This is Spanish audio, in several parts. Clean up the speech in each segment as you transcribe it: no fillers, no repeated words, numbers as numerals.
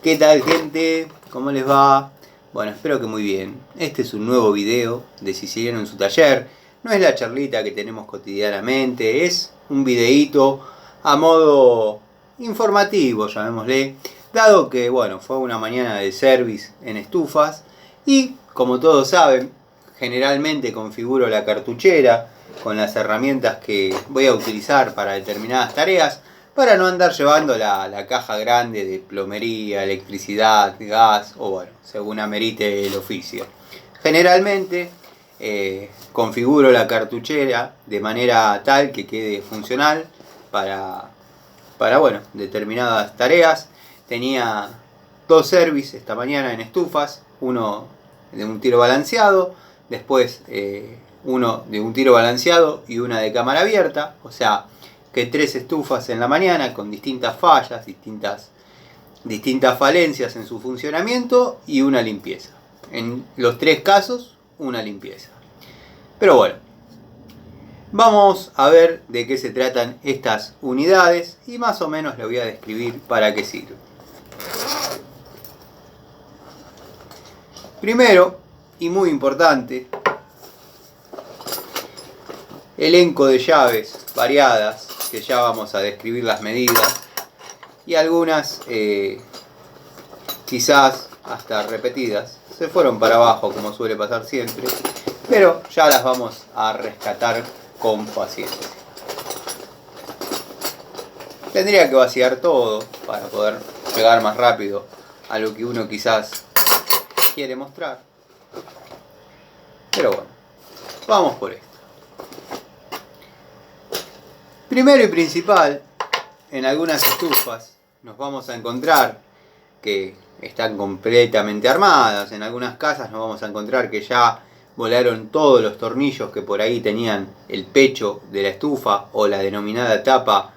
¿Qué tal, gente? ¿Cómo les va? Bueno, espero que muy bien. Este es un nuevo video de Siciliano en su taller. No es la charlita que tenemos cotidianamente, es un videíto a modo informativo, llamémosle, dado que, bueno, fue una mañana de service en estufas y, como todos saben, generalmente configuro la cartuchera con las herramientas que voy a utilizar para determinadas tareas, para no andar llevando la caja grande de plomería, electricidad, gas o bueno, según amerite el oficio. Generalmente configuro la cartuchera de manera tal que quede funcional para bueno, determinadas tareas. Tenía dos service esta mañana en estufas, uno de un tiro balanceado, después uno de un tiro balanceado y una de cámara abierta, o sea que 3 estufas en la mañana con distintas fallas, distintas falencias en su funcionamiento y una limpieza. En los 3 casos, una limpieza. Pero bueno, vamos a ver de qué se tratan estas unidades y más o menos les voy a describir para qué sirven. Primero, y muy importante, elenco de llaves variadas, que ya vamos a describir las medidas, y algunas quizás hasta repetidas, se fueron para abajo como suele pasar siempre, pero ya las vamos a rescatar con paciencia. Tendría que vaciar todo para poder llegar más rápido a lo que uno quizás quiere mostrar, pero bueno, vamos por esto. Primero y principal, en algunas estufas nos vamos a encontrar que están completamente armadas. En algunas casas nos vamos a encontrar que ya volaron todos los tornillos que por ahí tenían el pecho de la estufa o la denominada tapa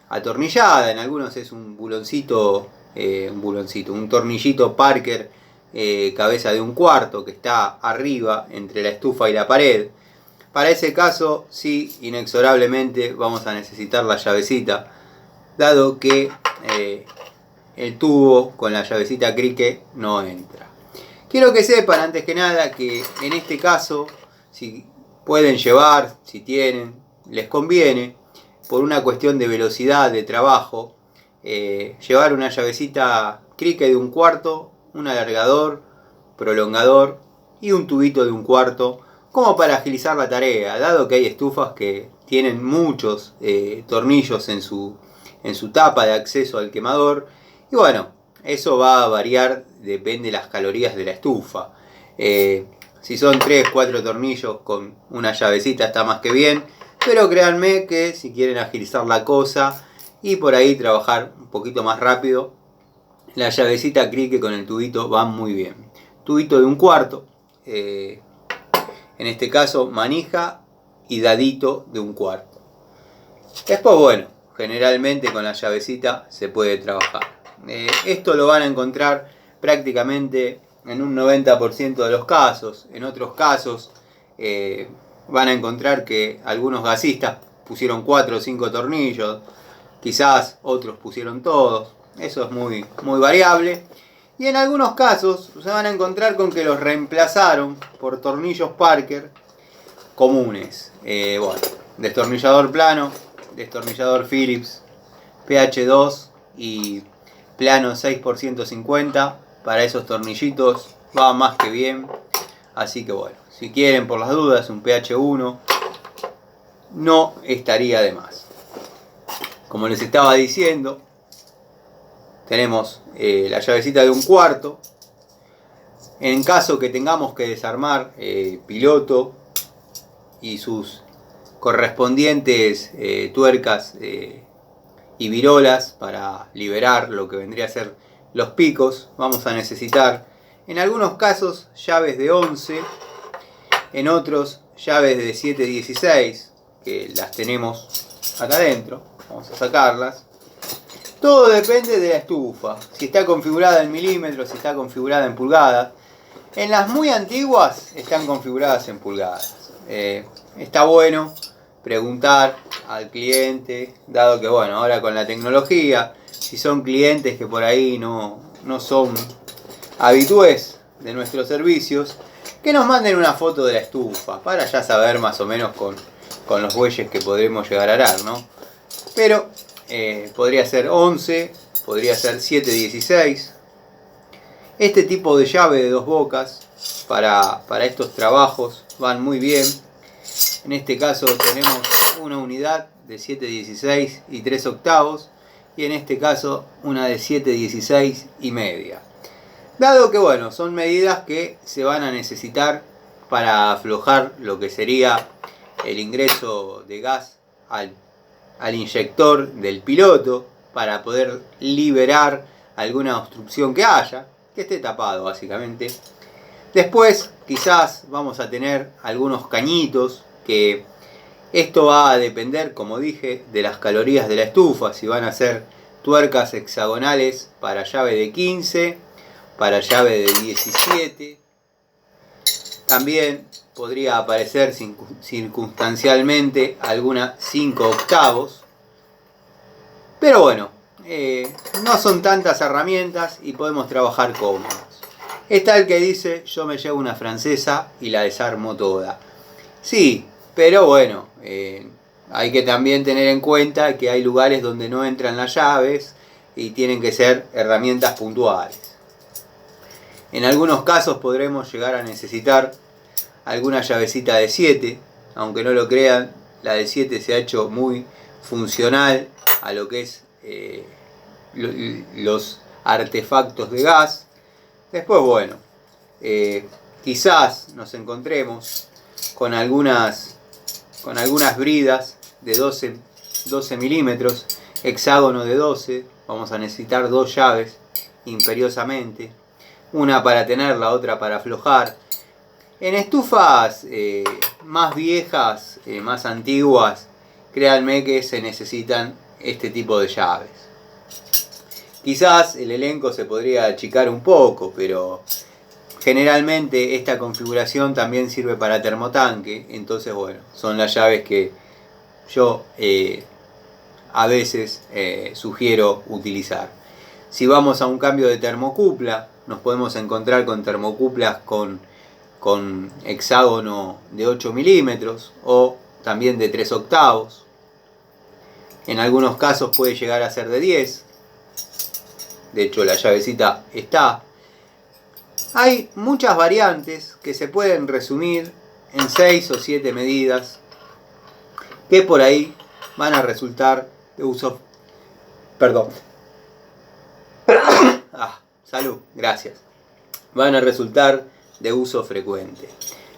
atornillada. En algunos es un buloncito, un tornillito Parker cabeza de 1/4 que está arriba entre la estufa y la pared. Para ese caso, sí, inexorablemente vamos a necesitar la llavecita, dado que el tubo con la llavecita crique no entra. Quiero que sepan, antes que nada, que en este caso, si pueden llevar, si tienen, les conviene, por una cuestión de velocidad de trabajo, llevar una llavecita crique de 1/4, un alargador, prolongador y un tubito de 1/4, como para agilizar la tarea, dado que hay estufas que tienen muchos tornillos en su tapa de acceso al quemador, y bueno, eso va a variar, depende de las calorías de la estufa. Si son 3-4 tornillos con una llavecita está más que bien, pero créanme que si quieren agilizar la cosa y por ahí trabajar un poquito más rápido, la llavecita crique con el tubito van muy bien. Tubito de 1/4, en este caso manija y dadito de 1/4. Después, bueno, generalmente con la llavecita se puede trabajar. Esto lo van a encontrar prácticamente en un 90% de los casos. En otros casos van a encontrar que algunos gasistas pusieron 4 o 5 tornillos, quizás otros pusieron todos. Eso es muy variable. Y en algunos casos se van a encontrar con que los reemplazaron por tornillos Parker comunes. Bueno, destornillador plano, destornillador Phillips, PH2 y plano 6x150. Para esos tornillitos va más que bien. Así que bueno, si quieren por las dudas un PH1 no estaría de más. Como les estaba diciendo, tenemos la llavecita de 1/4. En caso que tengamos que desarmar piloto y sus correspondientes tuercas y virolas para liberar lo que vendría a ser los picos, vamos a necesitar en algunos casos llaves de 11, en otros llaves de 7/16, que las tenemos acá adentro. Vamos a sacarlas. Todo depende de la estufa, si está configurada en milímetros, si está configurada en pulgadas. En las muy antiguas están configuradas en pulgadas. Está bueno preguntar al cliente, dado que bueno, ahora con la tecnología, si son clientes que por ahí no no son habitués de nuestros servicios, que nos manden una foto de la estufa para ya saber más o menos con los bueyes que podremos llegar a arar, ¿no? Pero podría ser 11, podría ser 716. Este tipo de llave de 2 bocas para estos trabajos van muy bien. En este caso tenemos una unidad de 716 y 3 octavos y en este caso una de 716 y media. Dado que bueno, son medidas que se van a necesitar para aflojar lo que sería el ingreso de gas al inyector del piloto, para poder liberar alguna obstrucción que haya, que esté tapado básicamente. Después quizás vamos a tener algunos cañitos, que esto va a depender, como dije, de las calorías de la estufa, si van a ser tuercas hexagonales para llave de 15, para llave de 17. También podría aparecer circunstancialmente alguna 5 octavos. Pero bueno, no son tantas herramientas y podemos trabajar cómodos. Está el que dice, yo me llevo una francesa y la desarmo toda. Sí, pero bueno, hay que también tener en cuenta que hay lugares donde no entran las llaves y tienen que ser herramientas puntuales. En algunos casos podremos llegar a necesitar alguna llavecita de 7, aunque no lo crean, la de 7 se ha hecho muy funcional a lo que es los artefactos de gas. Después bueno, quizás nos encontremos con algunas bridas de 12 milímetros, hexágono de 12, vamos a necesitar 2 llaves imperiosamente, una para tener, la otra para aflojar. En estufas más viejas, más antiguas, créanme que se necesitan este tipo de llaves. Quizás el elenco se podría achicar un poco, pero generalmente esta configuración también sirve para termotanque, entonces bueno, son las llaves que yo a veces sugiero utilizar. Si vamos a un cambio de termocupla, nos podemos encontrar con termocuplas con hexágono de 8 milímetros o también de 3 octavos. En algunos casos puede llegar a ser de 10. De hecho la llavecita está. Hay muchas variantes que se pueden resumir en 6 o 7 medidas que por ahí van a resultar de uso. Perdón. Salud, gracias. Van a resultar de uso frecuente.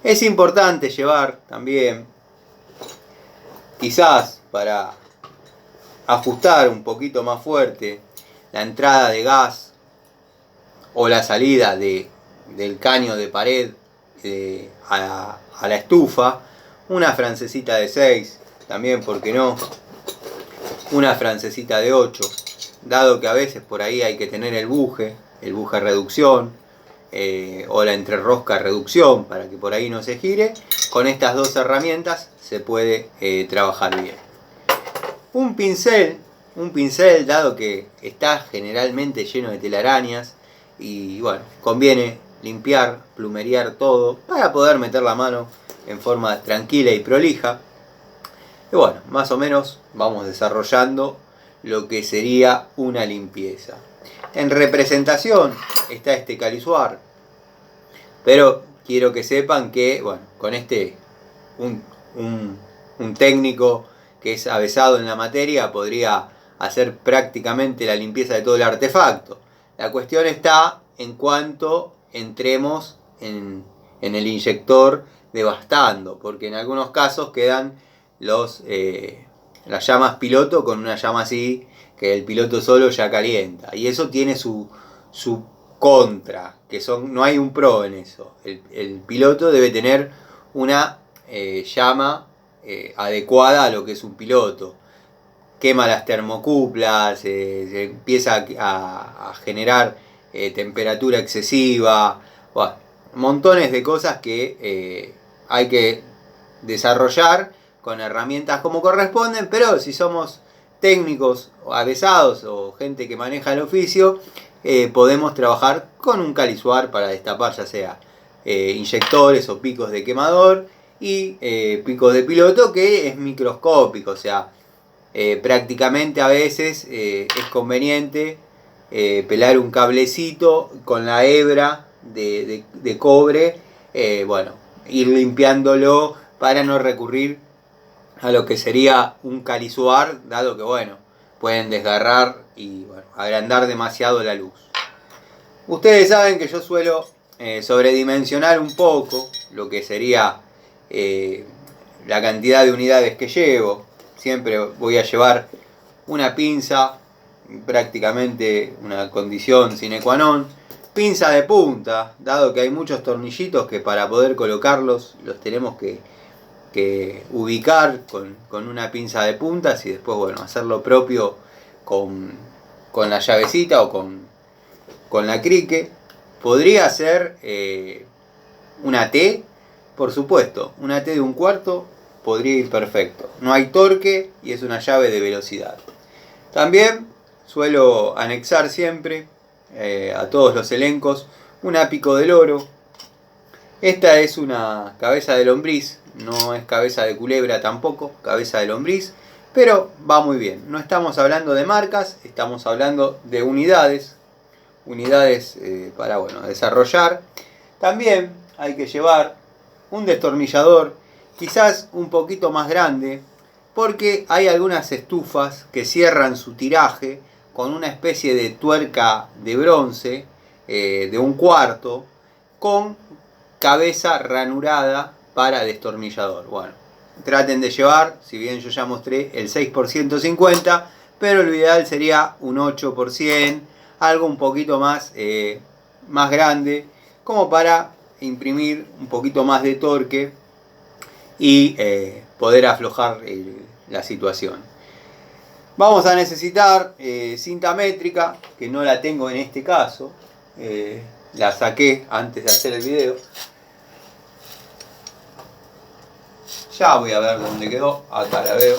Es importante llevar también, quizás para ajustar un poquito más fuerte la entrada de gas o la salida del caño de pared a la estufa, una francesita de 6, también, ¿por qué no? Una francesita de 8, dado que a veces por ahí hay que tener el buje reducción, o la entrerrosca reducción para que por ahí no se gire. Con estas dos herramientas se puede trabajar bien. Un pincel, dado que está generalmente lleno de telarañas y bueno, conviene limpiar, plumerear todo para poder meter la mano en forma tranquila y prolija. Y bueno, más o menos vamos desarrollando lo que sería una limpieza. En representación está este calisuar, pero quiero que sepan que, bueno, con un técnico que es avesado en la materia podría hacer prácticamente la limpieza de todo el artefacto. La cuestión está en cuanto entremos en el inyector devastando, porque en algunos casos quedan las llamas piloto con una llama así, que el piloto solo ya calienta, y eso tiene su contra, que no hay un pro en eso. El piloto debe tener una llama adecuada a lo que es un piloto. Quema las termocuplas, se empieza a generar temperatura excesiva, bueno, montones de cosas que hay que desarrollar con herramientas como corresponden, pero si somos técnicos o avesados o gente que maneja el oficio, podemos trabajar con un calisuar para destapar ya sea inyectores o picos de quemador y picos de piloto, que es microscópico, o sea, prácticamente a veces es conveniente pelar un cablecito con la hebra de cobre, bueno, ir limpiándolo para no recurrir a lo que sería un calisuar, dado que bueno, pueden desgarrar y bueno, agrandar demasiado la luz. Ustedes saben que yo suelo sobredimensionar un poco lo que sería la cantidad de unidades que llevo. Siempre voy a llevar una pinza, prácticamente una condición sine qua non. Pinza de punta, dado que hay muchos tornillitos que para poder colocarlos los tenemos que ubicar con una pinza de puntas y después bueno, hacer lo propio con la llavecita o con la crique. Podría ser una T, por supuesto, una T de 1/4 podría ir perfecto. No hay torque y es una llave de velocidad. También suelo anexar siempre a todos los elencos una pico de loro. Esta es una cabeza de lombriz, no es cabeza de culebra tampoco, cabeza de lombriz, pero va muy bien. No estamos hablando de marcas, estamos hablando de unidades para bueno, desarrollar. También hay que llevar un destornillador, quizás un poquito más grande, porque hay algunas estufas que cierran su tiraje con una especie de tuerca de bronce de 1/4 con cabeza ranurada para destornillador. Bueno, traten de llevar, si bien yo ya mostré el 6x150, pero lo ideal sería un 8x100, algo un poquito más grande, como para imprimir un poquito más de torque y poder aflojar la situación. Vamos a necesitar cinta métrica, que no la tengo en este caso, la saqué antes de hacer el video. Ya voy a ver dónde quedó, acá la veo.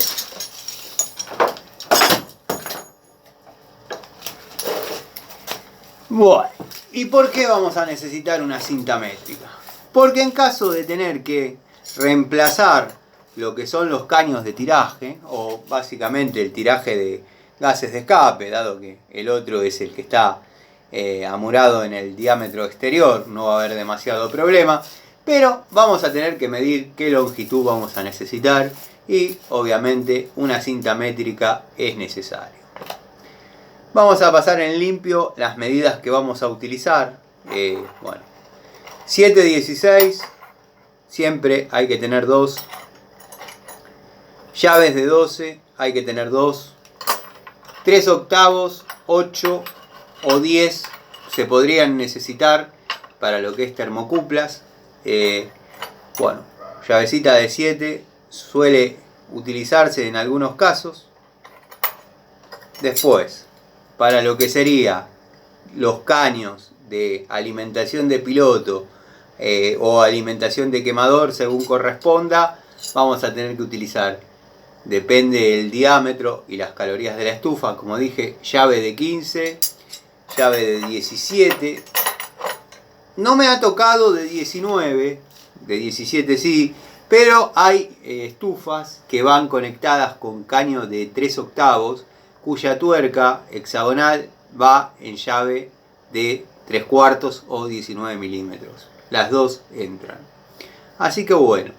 Bueno, ¿y por qué vamos a necesitar una cinta métrica? Porque en caso de tener que reemplazar lo que son los caños de tiraje, o básicamente el tiraje de gases de escape, dado que el otro es el que está amurado en el diámetro exterior, no va a haber demasiado problema, pero vamos a tener que medir qué longitud vamos a necesitar y obviamente una cinta métrica es necesaria. Vamos a pasar en limpio las medidas que vamos a utilizar. Bueno, 7/16, siempre hay que tener 2. Llaves de 12, hay que tener 2. 3/8, 8 o 10 se podrían necesitar para lo que es termocuplas. Bueno, llavecita de 7 suele utilizarse en algunos casos. Después, para lo que sería los caños de alimentación de piloto o alimentación de quemador, según corresponda, vamos a tener que utilizar, depende del diámetro y las calorías de la estufa, como dije, llave de 15, llave de 17. No me ha tocado de 19, de 17 sí, pero hay estufas que van conectadas con caño de 3/8, cuya tuerca hexagonal va en llave de 3/4 o 19 milímetros. Las dos entran. Así que bueno,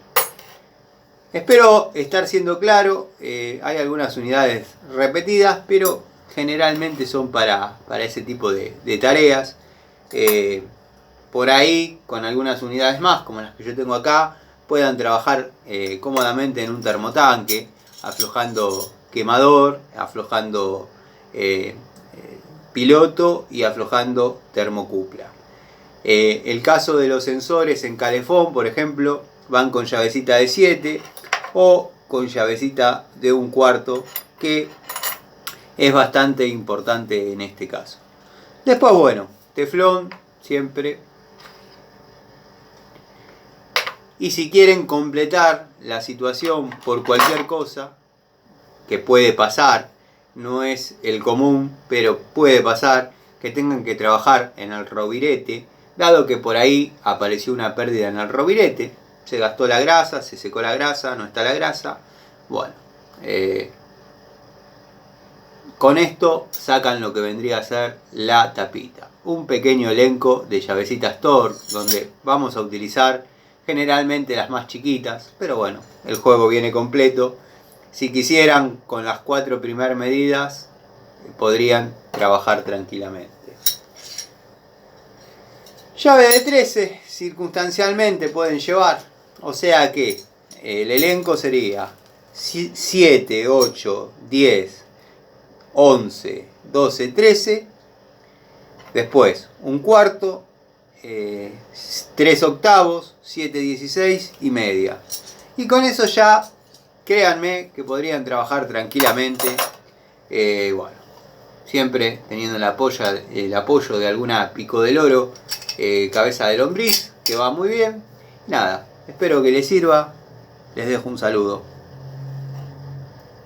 espero estar siendo claro. Hay algunas unidades repetidas, pero generalmente son para ese tipo de tareas. Por ahí, con algunas unidades más, como las que yo tengo acá, puedan trabajar cómodamente en un termotanque, aflojando quemador, aflojando piloto y aflojando termocupla. El caso de los sensores en calefón, por ejemplo, van con llavecita de 7 o con llavecita de 1/4, que es bastante importante en este caso. Después, bueno, teflón siempre. Y si quieren completar la situación por cualquier cosa, que puede pasar, no es el común, pero puede pasar, que tengan que trabajar en el rovirete, dado que por ahí apareció una pérdida en el rovirete, se gastó la grasa, se secó la grasa, no está la grasa. Bueno, con esto sacan lo que vendría a ser la tapita. Un pequeño elenco de llavecitas Torx, donde vamos a utilizar generalmente las más chiquitas, pero bueno, el juego viene completo. Si quisieran, con las 4 primeras medidas, podrían trabajar tranquilamente. Llave de 13, circunstancialmente pueden llevar, o sea que el elenco sería 7, 8, 10, 11, 12, 13, después un cuarto, 3 octavos, 7, 16 y media. Y con eso ya, créanme que podrían trabajar tranquilamente, bueno, siempre teniendo el apoyo de alguna pico del oro, cabeza de lombriz, que va muy bien. Nada, espero que les sirva, les dejo un saludo.